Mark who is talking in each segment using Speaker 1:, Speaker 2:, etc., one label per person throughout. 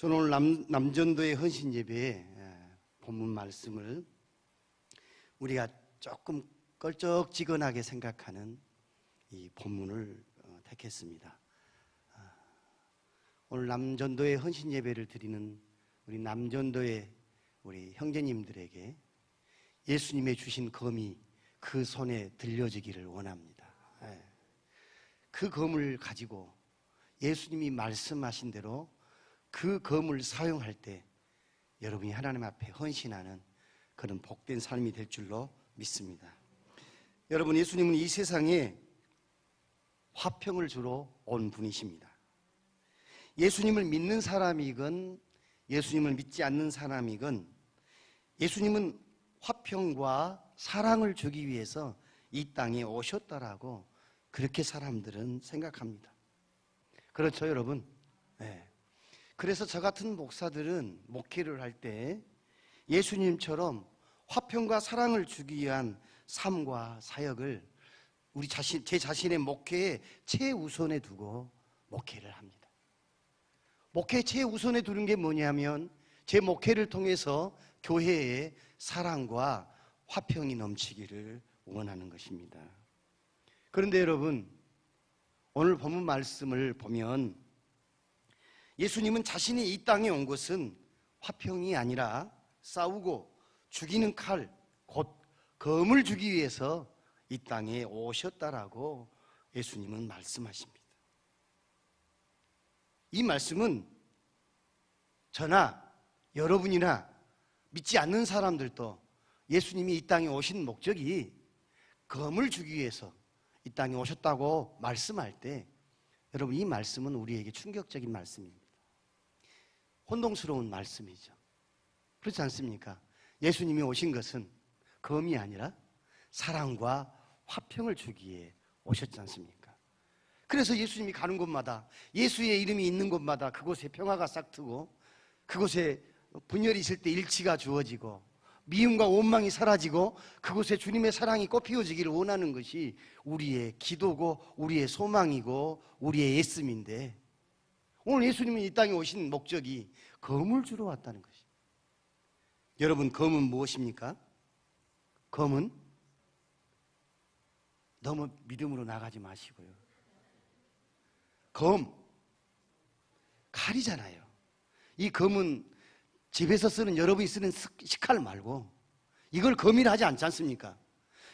Speaker 1: 저는 오늘 남전도의 헌신 예배에 본문 말씀을 우리가 조금 껄쩍지근하게 생각하는 이 본문을 택했습니다. 오늘 남전도의 헌신 예배를 드리는 우리 남전도의 우리 형제님들에게 예수님의 주신 검이 그 손에 들려지기를 원합니다. 그 검을 가지고 예수님이 말씀하신 대로 그 검을 사용할 때 여러분이 하나님 앞에 헌신하는 그런 복된 삶이 될 줄로 믿습니다. 여러분, 예수님은 이 세상에 화평을 주러 온 분이십니다. 예수님을 믿는 사람이건 예수님을 믿지 않는 사람이건 예수님은 화평과 사랑을 주기 위해서 이 땅에 오셨다라고 그렇게 사람들은 생각합니다. 그렇죠, 여러분? 네. 그래서 저 같은 목사들은 목회를 할 때 예수님처럼 화평과 사랑을 주기 위한 삶과 사역을 제 자신의 목회에 최우선에 두고 목회를 합니다. 목회에 최우선에 두는 게 뭐냐면 제 목회를 통해서 교회에 사랑과 화평이 넘치기를 원하는 것입니다. 그런데 여러분, 오늘 본문 말씀을 보면 예수님은 자신이 이 땅에 온 것은 화평이 아니라 싸우고 죽이는 칼, 곧 검을 주기 위해서 이 땅에 오셨다라고 예수님은 말씀하십니다. 이 말씀은 저나 여러분이나 믿지 않는 사람들도 예수님이 이 땅에 오신 목적이 검을 주기 위해서 이 땅에 오셨다고 말씀할 때 여러분, 이 말씀은 우리에게 충격적인 말씀입니다. 혼동스러운 말씀이죠. 그렇지 않습니까? 예수님이 오신 것은 검이 아니라 사랑과 화평을 주기에 오셨지 않습니까? 그래서 예수님이 가는 곳마다, 예수의 이름이 있는 곳마다 그곳에 평화가 싹트고 그곳에 분열이 있을 때 일치가 주어지고 미움과 원망이 사라지고 그곳에 주님의 사랑이 꽃피워지기를 원하는 것이 우리의 기도고 우리의 소망이고 우리의 애씀인데, 오늘 예수님이 이 땅에 오신 목적이 검을 주러 왔다는 것입니다. 여러분, 검은 무엇입니까? 검은 너무 믿음으로 나가지 마시고요. 검, 칼이잖아요. 이 검은 집에서 쓰는, 여러분이 쓰는 식칼 말고 이걸 검이라 하지 않지 않습니까?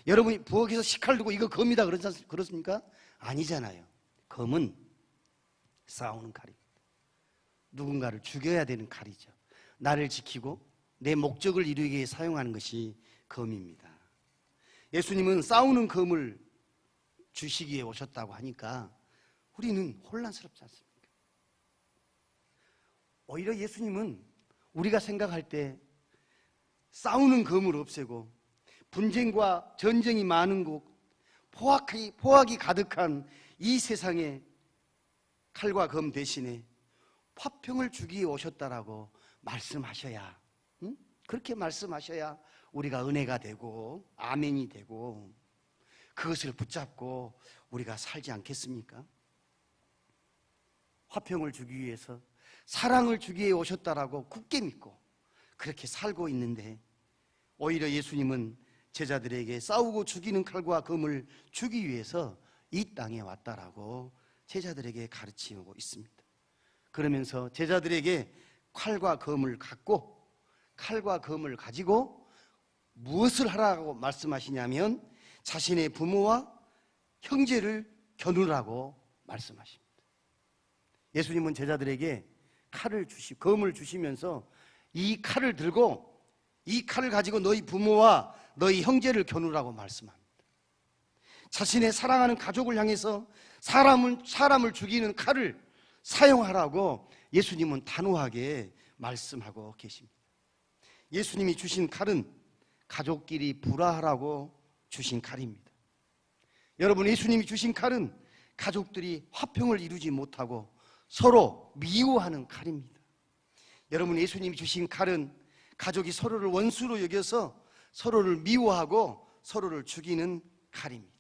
Speaker 1: 여러분이 부엌에서 식칼 두고 이거 검이다 그렇습니까? 아니잖아요. 검은 싸우는 칼입니다. 누군가를 죽여야 되는 칼이죠. 나를 지키고 내 목적을 이루기 위해 사용하는 것이 검입니다. 예수님은 싸우는 검을 주시기에 오셨다고 하니까 우리는 혼란스럽지 않습니까? 오히려 예수님은 우리가 생각할 때 싸우는 검을 없애고 분쟁과 전쟁이 많은 곳, 포악이 가득한 이 세상에 칼과 검 대신에 화평을 주기에 오셨다라고 말씀하셔야, 그렇게 말씀하셔야 우리가 은혜가 되고 아멘이 되고 그것을 붙잡고 우리가 살지 않겠습니까? 화평을 주기 위해서, 사랑을 주기에 오셨다라고 굳게 믿고 그렇게 살고 있는데 오히려 예수님은 제자들에게 싸우고 죽이는 칼과 검을 주기 위해서 이 땅에 왔다라고 제자들에게 가르치고 있습니다. 그러면서 제자들에게 칼과 검을 가지고 무엇을 하라고 말씀하시냐면 자신의 부모와 형제를 겨누라고 말씀하십니다. 예수님은 제자들에게 검을 주시면서 이 칼을 들고 이 칼을 가지고 너희 부모와 너희 형제를 겨누라고 말씀합니다. 자신의 사랑하는 가족을 향해서 사람을 죽이는 칼을 사용하라고 예수님은 단호하게 말씀하고 계십니다. 예수님이 주신 칼은 가족끼리 불화하라고 주신 칼입니다. 여러분, 예수님이 주신 칼은 가족들이 화평을 이루지 못하고 서로 미워하는 칼입니다. 여러분, 예수님이 주신 칼은 가족이 서로를 원수로 여겨서 서로를 미워하고 서로를 죽이는 칼입니다.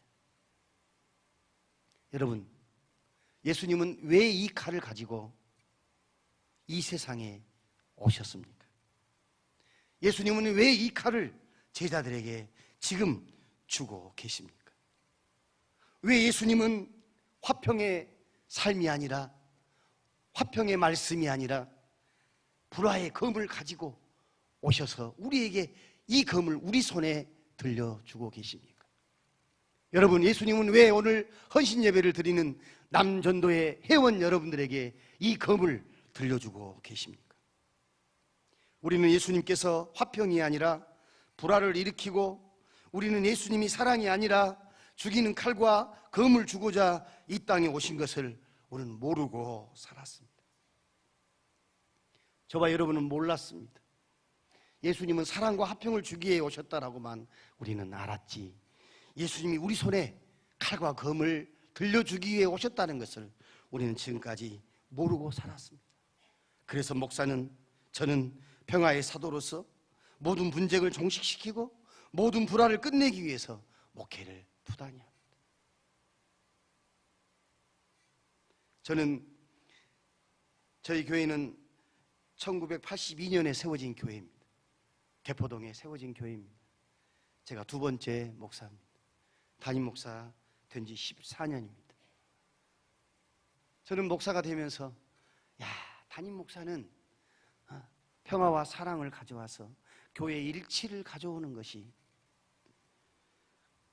Speaker 1: 여러분, 예수님은 왜 이 칼을 가지고 이 세상에 오셨습니까? 예수님은 왜 이 칼을 제자들에게 지금 주고 계십니까? 왜 예수님은 화평의 삶이 아니라, 화평의 말씀이 아니라 불화의 검을 가지고 오셔서 우리에게 이 검을 우리 손에 들려주고 계십니까? 여러분, 예수님은 왜 오늘 헌신 예배를 드리는 남전도의 회원 여러분들에게 이 검을 들려주고 계십니까? 우리는 예수님께서 화평이 아니라 불화를 일으키고, 우리는 예수님이 사랑이 아니라 죽이는 칼과 검을 주고자 이 땅에 오신 것을 우리는 모르고 살았습니다. 저와 여러분은 몰랐습니다. 예수님은 사랑과 화평을 주기 위해 오셨다라고만 우리는 알았지, 예수님이 우리 손에 칼과 검을 들려주기 위해 오셨다는 것을 우리는 지금까지 모르고 살았습니다. 그래서 저는 평화의 사도로서 모든 분쟁을 종식시키고 모든 불화를 끝내기 위해서 목회를 부단히 합니다. 저희 교회는 1982년에 세워진 교회입니다. 대포동에 세워진 교회입니다. 제가 두 번째 목사입니다. 담임 목사 된 지 14년입니다. 저는 목사가 되면서 담임 목사는 평화와 사랑을 가져와서 교회의 일치를 가져오는 것이,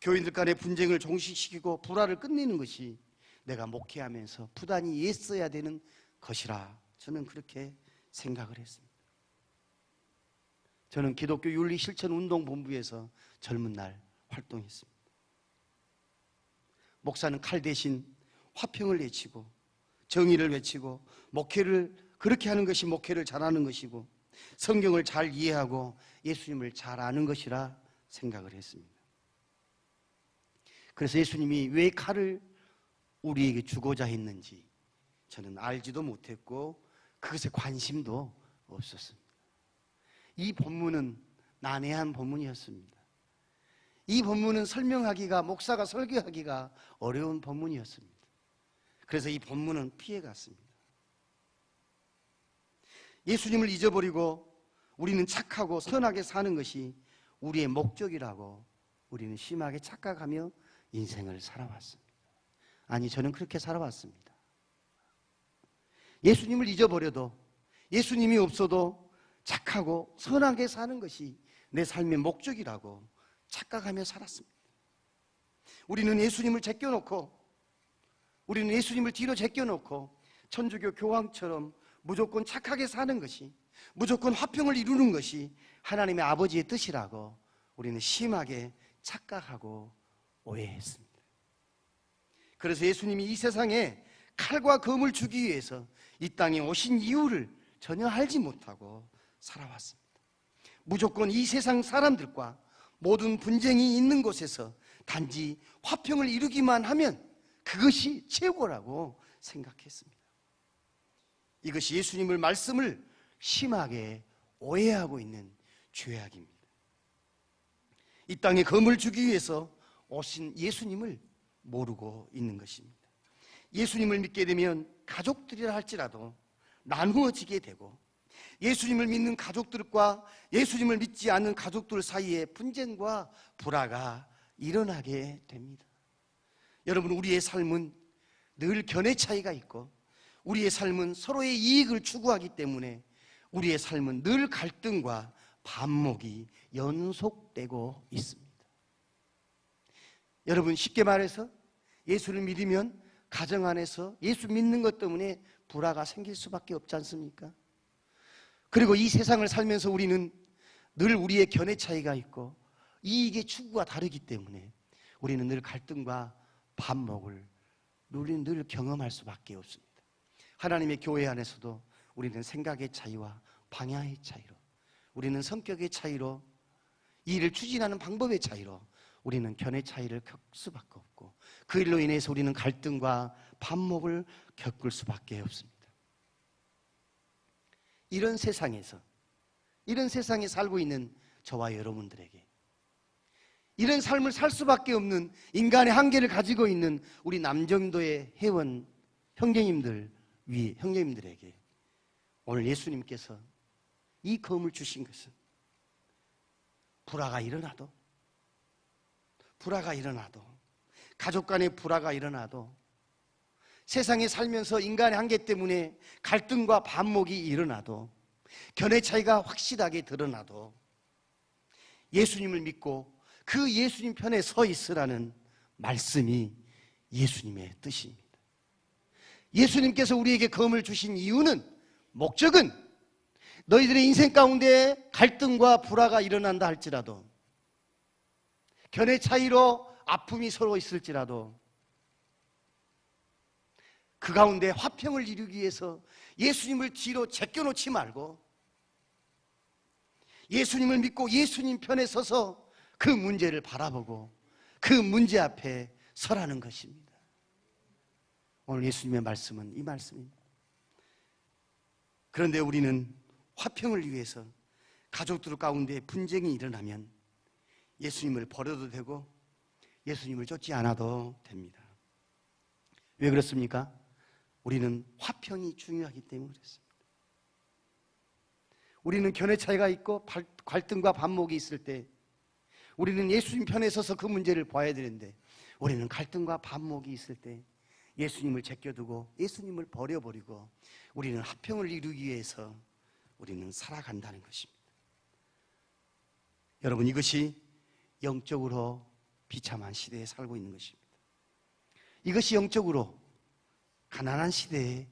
Speaker 1: 교인들 간의 분쟁을 종식시키고 불화를 끝내는 것이 내가 목회하면서 부단히 애써야 되는 것이라 저는 그렇게 생각을 했습니다. 저는 기독교 윤리실천운동본부에서 젊은 날 활동했습니다. 목사는 칼 대신 화평을 외치고 정의를 외치고, 목회를 그렇게 하는 것이 목회를 잘하는 것이고, 성경을 잘 이해하고 예수님을 잘 아는 것이라 생각을 했습니다. 그래서 예수님이 왜 칼을 우리에게 주고자 했는지 저는 알지도 못했고 그것에 관심도 없었습니다. 이 본문은 난해한 본문이었습니다. 이 본문은 목사가 설교하기가 어려운 본문이었습니다. 그래서 이 본문은 피해갔습니다. 예수님을 잊어버리고 우리는 착하고 선하게 사는 것이 우리의 목적이라고 우리는 심하게 착각하며 인생을 살아왔습니다. 아니, 저는 그렇게 살아왔습니다. 예수님을 잊어버려도, 예수님이 없어도 착하고 선하게 사는 것이 내 삶의 목적이라고 착각하며 살았습니다. 우리는 예수님을 뒤로 제껴놓고 천주교 교황처럼 무조건 착하게 사는 것이, 무조건 화평을 이루는 것이 하나님의 아버지의 뜻이라고 우리는 심하게 착각하고 오해했습니다. 그래서 예수님이 이 세상에 칼과 검을 주기 위해서 이 땅에 오신 이유를 전혀 알지 못하고 살아왔습니다. 무조건 이 세상 사람들과 모든 분쟁이 있는 곳에서 단지 화평을 이루기만 하면 그것이 최고라고 생각했습니다. 이것이 예수님의 말씀을 심하게 오해하고 있는 죄악입니다. 이 땅에 검을 주기 위해서 오신 예수님을 모르고 있는 것입니다. 예수님을 믿게 되면 가족들이라 할지라도 나누어지게 되고, 예수님을 믿는 가족들과 예수님을 믿지 않는 가족들 사이에 분쟁과 불화가 일어나게 됩니다. 여러분, 우리의 삶은 늘 견해 차이가 있고, 우리의 삶은 서로의 이익을 추구하기 때문에 우리의 삶은 늘 갈등과 반목이 연속되고 있습니다. 여러분, 쉽게 말해서 예수를 믿으면 가정 안에서 예수 믿는 것 때문에 불화가 생길 수밖에 없지 않습니까? 그리고 이 세상을 살면서 우리는 늘 우리의 견해 차이가 있고 이익의 추구가 다르기 때문에 우리는 늘 갈등과 반목을 우리는 늘 경험할 수밖에 없습니다. 하나님의 교회 안에서도 우리는 생각의 차이와 방향의 차이로, 우리는 성격의 차이로, 이 일을 추진하는 방법의 차이로 우리는 견해 차이를 겪을 수밖에 없고, 그 일로 인해서 우리는 갈등과 반목을 겪을 수밖에 없습니다. 이런 세상에 살고 있는 저와 여러분들에게, 이런 삶을 살 수밖에 없는 인간의 한계를 가지고 있는 우리 남정도의 회원 형제님들에게 오늘 예수님께서 이 검을 주신 것은 불화가 일어나도, 가족 간의 불화가 일어나도, 세상에 살면서 인간의 한계 때문에 갈등과 반목이 일어나도, 견해 차이가 확실하게 드러나도 예수님을 믿고 그 예수님 편에 서 있으라는 말씀이 예수님의 뜻입니다. 예수님께서 우리에게 검을 주신 이유는, 목적은 너희들의 인생 가운데 갈등과 불화가 일어난다 할지라도, 견해 차이로 아픔이 서로 있을지라도 그 가운데 화평을 이루기 위해서 예수님을 뒤로 제껴놓지 말고 예수님을 믿고 예수님 편에 서서 그 문제를 바라보고 그 문제 앞에 서라는 것입니다. 오늘 예수님의 말씀은 이 말씀입니다. 그런데 우리는 화평을 위해서 가족들 가운데 분쟁이 일어나면 예수님을 버려도 되고 예수님을 쫓지 않아도 됩니다. 왜 그렇습니까? 우리는 화평이 중요하기 때문에 그렇습니다. 우리는 견해 차이가 있고 갈등과 반목이 있을 때 우리는 예수님 편에 서서 그 문제를 봐야 되는데, 우리는 갈등과 반목이 있을 때 예수님을 제껴두고 예수님을 버려버리고 우리는 화평을 이루기 위해서 우리는 살아간다는 것입니다. 여러분, 이것이 영적으로 비참한 시대에 살고 있는 것입니다. 이것이 영적으로 가난한 시대에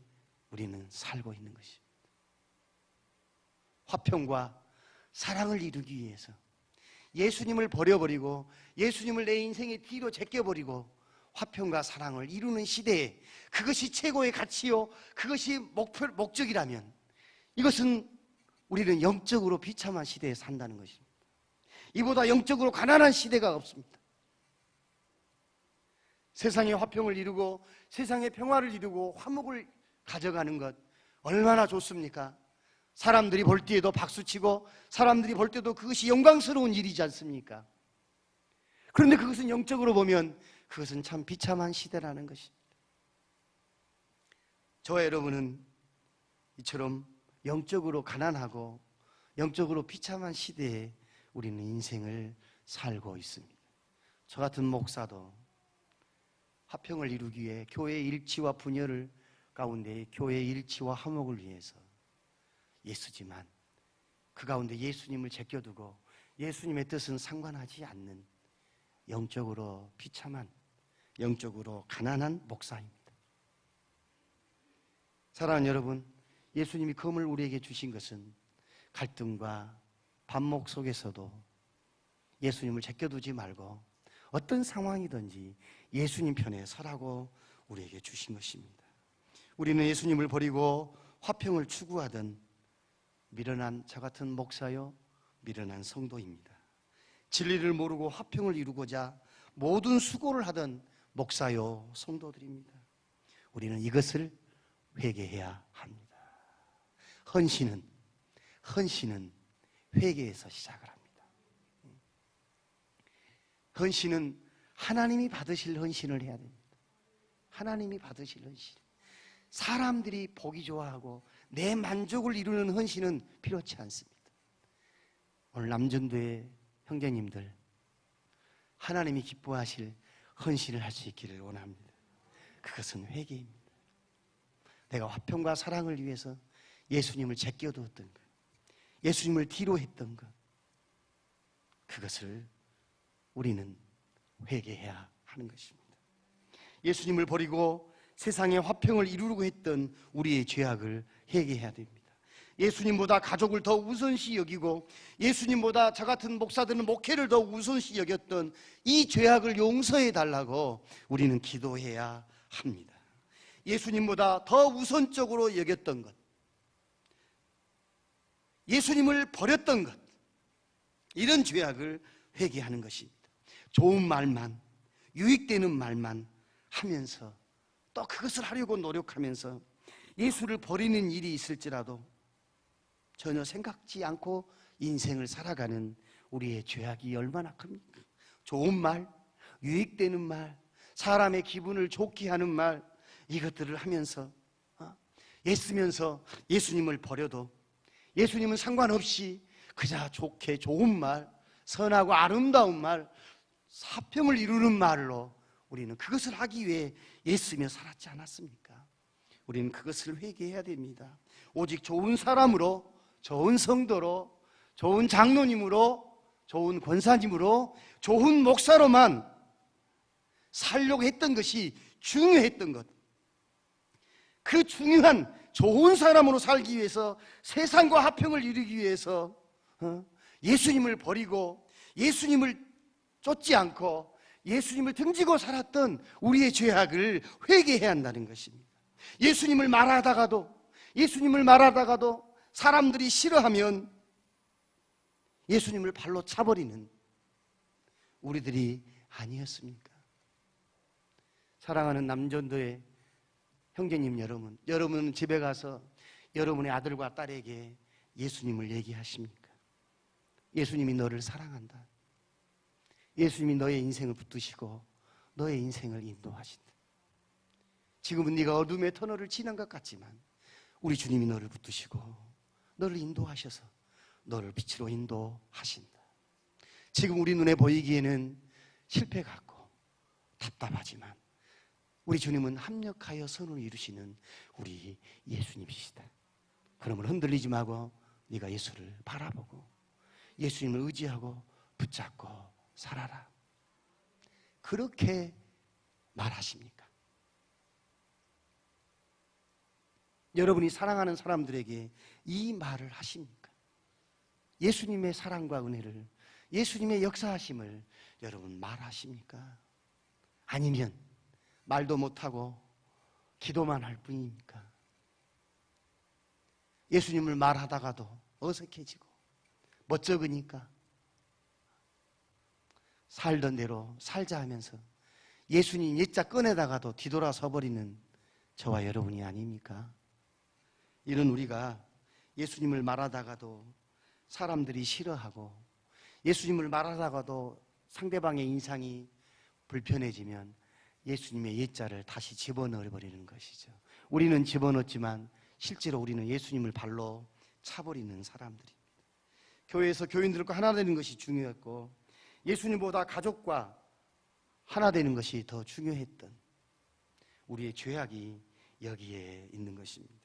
Speaker 1: 우리는 살고 있는 것입니다. 화평과 사랑을 이루기 위해서 예수님을 버려버리고 예수님을 내 인생의 뒤로 제껴버리고 화평과 사랑을 이루는 시대에, 그것이 최고의 가치요, 그것이 목적이라면 이것은 우리는 영적으로 비참한 시대에 산다는 것입니다. 이보다 영적으로 가난한 시대가 없습니다. 세상의 화평을 이루고 세상의 평화를 이루고 화목을 가져가는 것 얼마나 좋습니까? 사람들이 볼 때에도 박수치고 사람들이 볼 때도 그것이 영광스러운 일이지 않습니까? 그런데 그것은 영적으로 보면 그것은 참 비참한 시대라는 것입니다. 저와 여러분은 이처럼 영적으로 가난하고 영적으로 비참한 시대에 우리는 인생을 살고 있습니다. 저 같은 목사도 화평을 이루기 위해 교회의 일치와 분열을 가운데 교회의 일치와 화목을 위해서 예수지만 그 가운데 예수님을 제껴두고 예수님의 뜻은 상관하지 않는 영적으로 비참한, 영적으로 가난한 목사입니다. 사랑하는 여러분, 예수님이 검을 우리에게 주신 것은 갈등과 반목 속에서도 예수님을 제껴두지 말고 어떤 상황이든지 예수님 편에 서라고 우리에게 주신 것입니다. 우리는 예수님을 버리고 화평을 추구하던 미련한 저 같은 목사요, 미련한 성도입니다. 진리를 모르고 화평을 이루고자 모든 수고를 하던 목사요, 성도들입니다. 우리는 이것을 회개해야 합니다. 헌신은 회개에서 시작을 합니다. 헌신은 하나님이 받으실 헌신을 해야 됩니다. 하나님이 받으실 헌신. 사람들이 보기 좋아하고 내 만족을 이루는 헌신은 필요치 않습니다. 오늘 남전도의 형제님들, 하나님이 기뻐하실 헌신을 할 수 있기를 원합니다. 그것은 회개입니다. 내가 화평과 사랑을 위해서 예수님을 제껴두었던 것, 예수님을 뒤로 했던 것, 그것을 우리는 회개해야 하는 것입니다. 예수님을 버리고 세상의 화평을 이루려고 했던 우리의 죄악을 회개해야 됩니다. 예수님보다 가족을 더 우선시 여기고 예수님보다 저 같은 목사들은 목회를 더 우선시 여겼던 이 죄악을 용서해 달라고 우리는 기도해야 합니다. 예수님보다 더 우선적으로 여겼던 것, 예수님을 버렸던 것, 이런 죄악을 회개하는 것입니다. 좋은 말만, 유익되는 말만 하면서 또 그것을 하려고 노력하면서 예수를 버리는 일이 있을지라도 전혀 생각지 않고 인생을 살아가는 우리의 죄악이 얼마나 큽니까? 좋은 말, 유익되는 말, 사람의 기분을 좋게 하는 말, 이것들을 하면서 애쓰면서 예수님을 버려도 예수님은 상관없이 그저 좋게 좋은 말, 선하고 아름다운 말, 화평을 이루는 말로 우리는 그것을 하기 위해 애쓰며 살았지 않았습니까? 우리는 그것을 회개해야 됩니다. 오직 좋은 사람으로, 좋은 성도로, 좋은 장로님으로, 좋은 권사님으로, 좋은 목사로만 살려고 했던 것이 중요했던 것. 그 중요한 좋은 사람으로 살기 위해서, 세상과 화평을 이루기 위해서 예수님을 버리고 예수님을 쫓지 않고 예수님을 등지고 살았던 우리의 죄악을 회개해야 한다는 것입니다. 예수님을 말하다가도 사람들이 싫어하면 예수님을 발로 차버리는 우리들이 아니었습니까? 사랑하는 남전도의 형제님 여러분, 여러분은 집에 가서 여러분의 아들과 딸에게 예수님을 얘기하십니까? 예수님이 너를 사랑한다. 예수님이 너의 인생을 붙드시고 너의 인생을 인도하신다. 지금은 네가 어둠의 터널을 지난 것 같지만 우리 주님이 너를 붙드시고 너를 인도하셔서 너를 빛으로 인도하신다. 지금 우리 눈에 보이기에는 실패 같고 답답하지만 우리 주님은 합력하여 선을 이루시는 우리 예수님이시다. 그러면 흔들리지 말고 네가 예수를 바라보고 예수님을 의지하고 붙잡고 살아라. 그렇게 말하십니까? 여러분이 사랑하는 사람들에게 이 말을 하십니까? 예수님의 사랑과 은혜를, 예수님의 역사하심을 여러분 말하십니까? 아니면 말도 못하고 기도만 할 뿐입니까? 예수님을 말하다가도 어색해지고 멋쩍으니까 살던 대로 살자 하면서 예수님 옛자 꺼내다가도 뒤돌아서 버리는 저와 여러분이 아닙니까? 이런 우리가 예수님을 말하다가도 사람들이 싫어하고 예수님을 말하다가도 상대방의 인상이 불편해지면 예수님의 옛자를 다시 집어넣어버리는 것이죠. 우리는 집어넣었지만 실제로 우리는 예수님을 발로 차버리는 사람들입니다. 교회에서 교인들과 하나 되는 것이 중요했고 예수님보다 가족과 하나 되는 것이 더 중요했던 우리의 죄악이 여기에 있는 것입니다.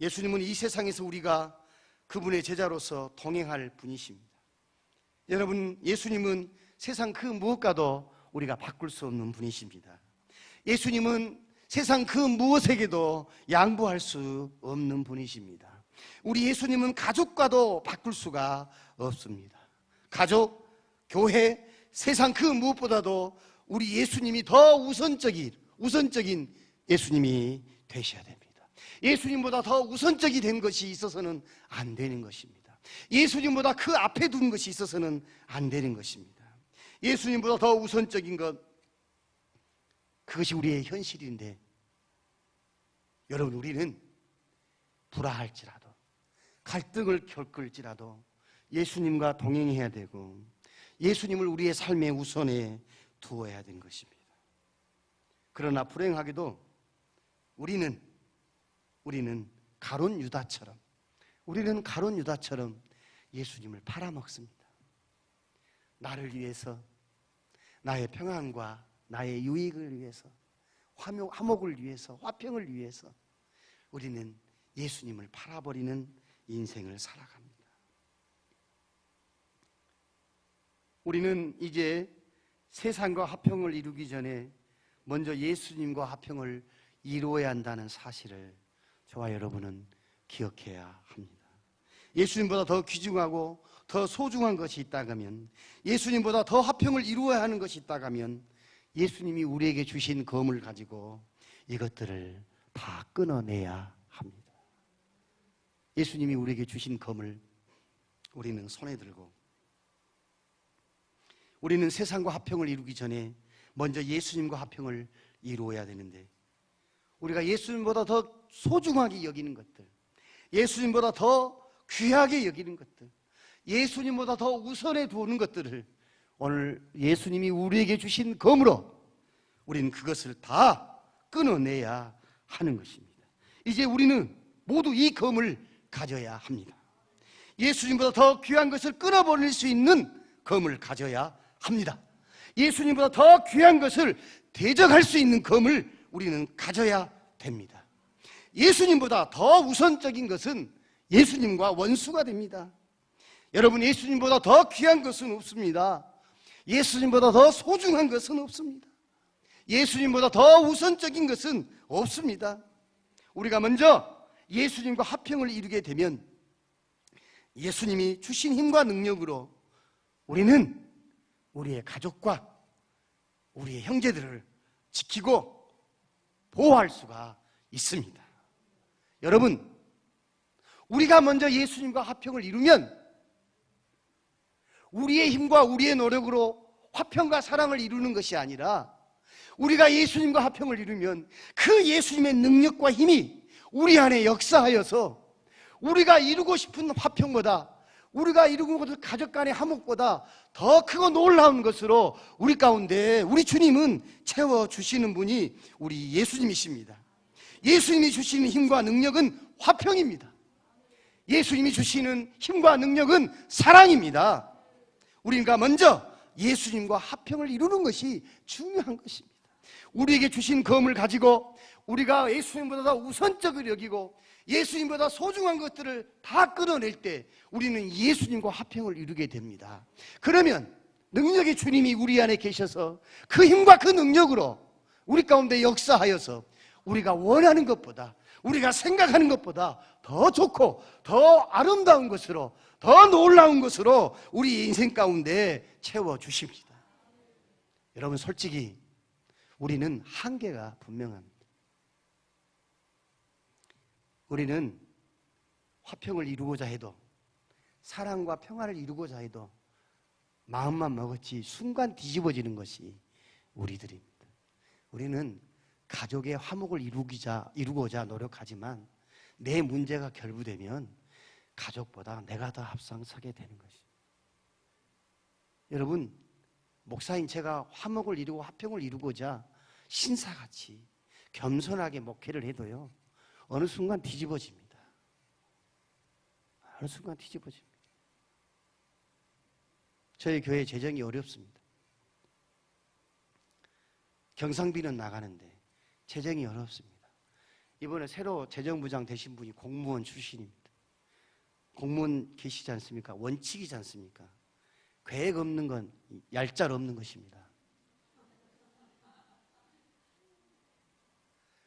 Speaker 1: 예수님은 이 세상에서 우리가 그분의 제자로서 동행할 분이십니다. 여러분, 예수님은 세상 그 무엇과도 우리가 바꿀 수 없는 분이십니다. 예수님은 세상 그 무엇에게도 양보할 수 없는 분이십니다. 우리 예수님은 가족과도 바꿀 수가 없습니다. 가족, 교회, 세상 그 무엇보다도 우리 예수님이 더 우선적인 예수님이 되셔야 됩니다. 예수님보다 더 우선적이 된 것이 있어서는 안 되는 것입니다. 예수님보다 그 앞에 둔 것이 있어서는 안 되는 것입니다. 예수님보다 더 우선적인 것, 그것이 우리의 현실인데 여러분, 우리는 불화할지라도 갈등을 겪을지라도 예수님과 동행해야 되고 예수님을 우리의 삶의 우선에 두어야 되는 것입니다. 그러나 불행하게도 우리는 가룟 유다처럼 예수님을 팔아먹습니다. 나를 위해서, 나의 평안과 나의 유익을 위해서, 화목을 위해서, 화평을 위해서 우리는 예수님을 팔아버리는 인생을 살아갑니다. 우리는 이제 세상과 화평을 이루기 전에 먼저 예수님과 화평을 이루어야 한다는 사실을 저와 여러분은 기억해야 합니다. 예수님보다 더 귀중하고 더 소중한 것이 있다면, 예수님보다 더 화평을 이루어야 하는 것이 있다면 예수님이 우리에게 주신 검을 가지고 이것들을 다 끊어내야 합니다. 예수님이 우리에게 주신 검을 우리는 손에 들고 우리는 세상과 화평을 이루기 전에 먼저 예수님과 화평을 이루어야 되는데, 우리가 예수님보다 더 소중하게 여기는 것들, 예수님보다 더 귀하게 여기는 것들, 예수님보다 더 우선에 두는 것들을 오늘 예수님이 우리에게 주신 검으로 우리는 그것을 다 끊어내야 하는 것입니다. 이제 우리는 모두 이 검을 가져야 합니다. 예수님보다 더 귀한 것을 끊어버릴 수 있는 검을 가져야 합니다. 예수님보다 더 귀한 것을 대적할 수 있는 검을 우리는 가져야 됩니다. 예수님보다 더 우선적인 것은 예수님과 원수가 됩니다. 여러분, 예수님보다 더 귀한 것은 없습니다. 예수님보다 더 소중한 것은 없습니다. 예수님보다 더 우선적인 것은 없습니다. 우리가 먼저 예수님과 화평을 이루게 되면 예수님이 주신 힘과 능력으로 우리는 우리의 가족과 우리의 형제들을 지키고 보호할 수가 있습니다. 여러분, 우리가 먼저 예수님과 화평을 이루면 우리의 힘과 우리의 노력으로 화평과 사랑을 이루는 것이 아니라 우리가 예수님과 화평을 이루면 그 예수님의 능력과 힘이 우리 안에 역사하여서 우리가 이루고 싶은 화평보다, 우리가 이루고 싶은 가족 간의 화목보다 더 크고 놀라운 것으로 우리 가운데 우리 주님은 채워주시는 분이 우리 예수님이십니다. 예수님이 주시는 힘과 능력은 화평입니다. 예수님이 주시는 힘과 능력은 사랑입니다. 우리가 먼저 예수님과 화평을 이루는 것이 중요한 것입니다. 우리에게 주신 검을 가지고 우리가 예수님보다 더 우선적으로 여기고 예수님보다 소중한 것들을 다 끊어낼 때 우리는 예수님과 화평을 이루게 됩니다. 그러면 능력의 주님이 우리 안에 계셔서 그 힘과 그 능력으로 우리 가운데 역사하여서 우리가 원하는 것보다, 우리가 생각하는 것보다 더 좋고 더 아름다운 것으로, 더 놀라운 것으로 우리 인생 가운데 채워주십니다. 여러분, 솔직히 우리는 한계가 분명합니다. 우리는 화평을 이루고자 해도, 사랑과 평화를 이루고자 해도 마음만 먹었지 순간 뒤집어지는 것이 우리들입니다. 우리는 가족의 화목을 이루고자 노력하지만 내 문제가 결부되면 가족보다 내가 더 앞장서게 되는 것입니다. 여러분, 목사인 제가 화목을 이루고 화평을 이루고자 신사같이 겸손하게 목회를 해도요, 어느 순간 뒤집어집니다. 어느 순간 뒤집어집니다. 저희 교회 재정이 어렵습니다. 경상비는 나가는데 재정이 어렵습니다. 이번에 새로 재정부장 되신 분이 공무원 출신입니다. 공무원 계시지 않습니까? 원칙이지 않습니까? 계획 없는 건 얄짤 없는 것입니다.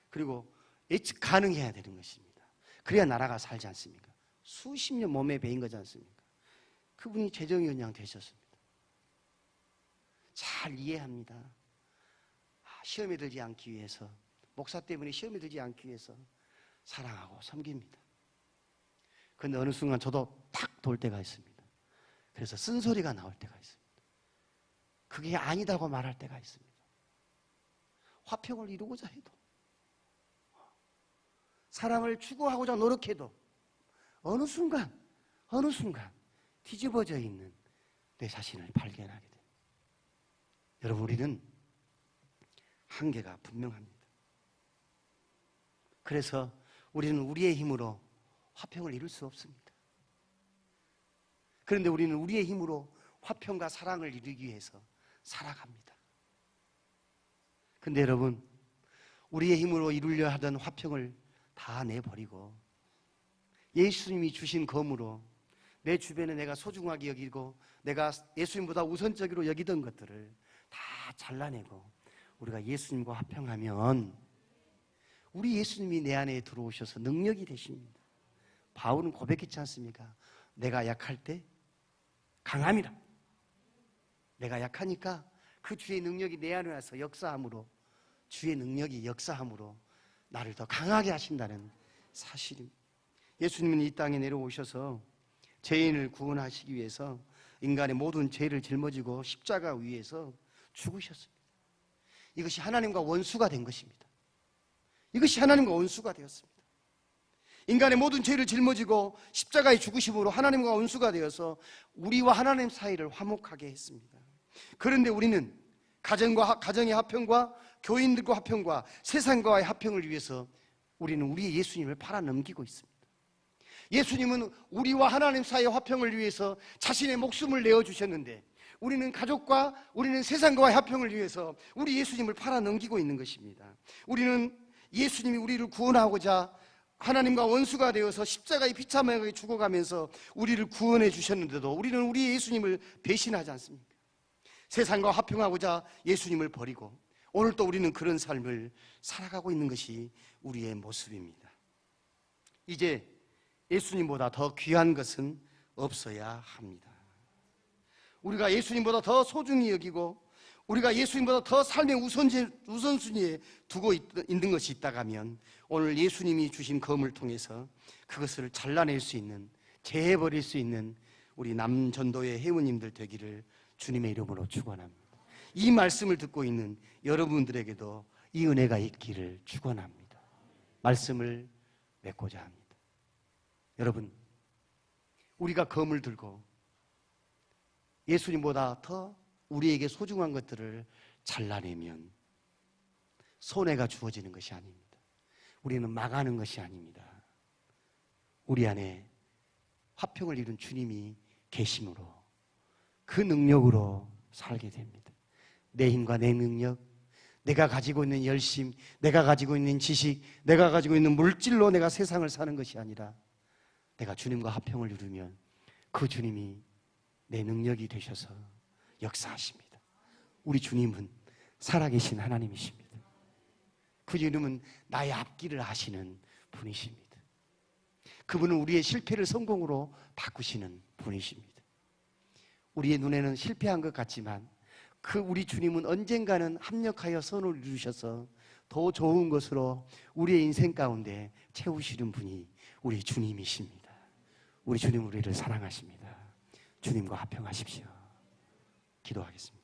Speaker 1: 그리고 예측 가능해야 되는 것입니다. 그래야 나라가 살지 않습니까? 수십 년 몸에 배인 거지 않습니까? 그분이 재정위원장 되셨습니다. 잘 이해합니다. 시험에 들지 않기 위해서, 목사 때문에 시험에 들지 않기 위해서 사랑하고 섬깁니다. 그런데 어느 순간 저도 탁 돌 때가 있습니다. 그래서 쓴소리가 나올 때가 있습니다. 그게 아니다고 말할 때가 있습니다. 화평을 이루고자 해도, 사랑을 추구하고자 노력해도 어느 순간 뒤집어져 있는 내 자신을 발견하게 됩니다. 여러분, 우리는 한계가 분명합니다. 그래서 우리는 우리의 힘으로 화평을 이룰 수 없습니다. 그런데 우리는 우리의 힘으로 화평과 사랑을 이루기 위해서 살아갑니다. 그런데 여러분, 우리의 힘으로 이루려 하던 화평을 다 내버리고 예수님이 주신 검으로 내 주변에 내가 소중하게 여기고 내가 예수님보다 우선적으로 여기던 것들을 다 잘라내고 우리가 예수님과 화평하면 우리 예수님이 내 안에 들어오셔서 능력이 되십니다. 바울은 고백했지 않습니까? 내가 약할 때 강함이라. 내가 약하니까 그 주의 능력이 내 안에 와서 역사함으로, 주의 능력이 역사함으로 나를 더 강하게 하신다는 사실입니다. 예수님은 이 땅에 내려오셔서 죄인을 구원하시기 위해서 인간의 모든 죄를 짊어지고 십자가 위에서 죽으셨습니다. 이것이 하나님과 원수가 된 것입니다. 이것이 하나님과 원수가 되었습니다. 인간의 모든 죄를 짊어지고 십자가의 죽으심으로 하나님과 원수가 되어서 우리와 하나님 사이를 화목하게 했습니다. 그런데 우리는 가정의 화평과 교인들과 화평과 세상과의 화평을 위해서 우리는 우리의 예수님을 팔아넘기고 있습니다. 예수님은 우리와 하나님 사이의 화평을 위해서 자신의 목숨을 내어주셨는데 우리는 가족과 우리는 세상과의 화평을 위해서 우리 예수님을 팔아넘기고 있는 것입니다. 우리는 예수님이 우리를 구원하고자 하나님과 원수가 되어서 십자가의 비참하게 죽어가면서 우리를 구원해 주셨는데도 우리는 우리 예수님을 배신하지 않습니까? 세상과 화평하고자 예수님을 버리고 오늘 또 우리는 그런 삶을 살아가고 있는 것이 우리의 모습입니다. 이제 예수님보다 더 귀한 것은 없어야 합니다. 우리가 예수님보다 더 소중히 여기고 우리가 예수님보다 더 삶의 우선순위에 두고 있는 것이 있다고 하면 오늘 예수님이 주신 검을 통해서 그것을 잘라낼 수 있는, 제해버릴 수 있는 우리 남전도의 회원님들 되기를 주님의 이름으로 축원합니다. 이 말씀을 듣고 있는 여러분들에게도 이 은혜가 있기를 축원합니다. 말씀을 맺고자 합니다. 여러분, 우리가 검을 들고 예수님보다 더 우리에게 소중한 것들을 잘라내면 손해가 주어지는 것이 아닙니다. 우리는 망하는 것이 아닙니다. 우리 안에 화평을 이룬 주님이 계심으로 그 능력으로 살게 됩니다. 내 힘과 내 능력, 내가 가지고 있는 열심, 내가 가지고 있는 지식, 내가 가지고 있는 물질로 내가 세상을 사는 것이 아니라 내가 주님과 화평을 이루면 그 주님이 내 능력이 되셔서 역사하십니다. 우리 주님은 살아계신 하나님이십니다. 그 이름은 나의 앞길을 아시는 분이십니다. 그분은 우리의 실패를 성공으로 바꾸시는 분이십니다. 우리의 눈에는 실패한 것 같지만 그 우리 주님은 언젠가는 합력하여 선을 이루셔서 더 좋은 것으로 우리의 인생 가운데 채우시는 분이 우리 주님이십니다. 우리 주님 우리를 사랑하십니다. 주님과 화평하십시오. 기도하겠습니다.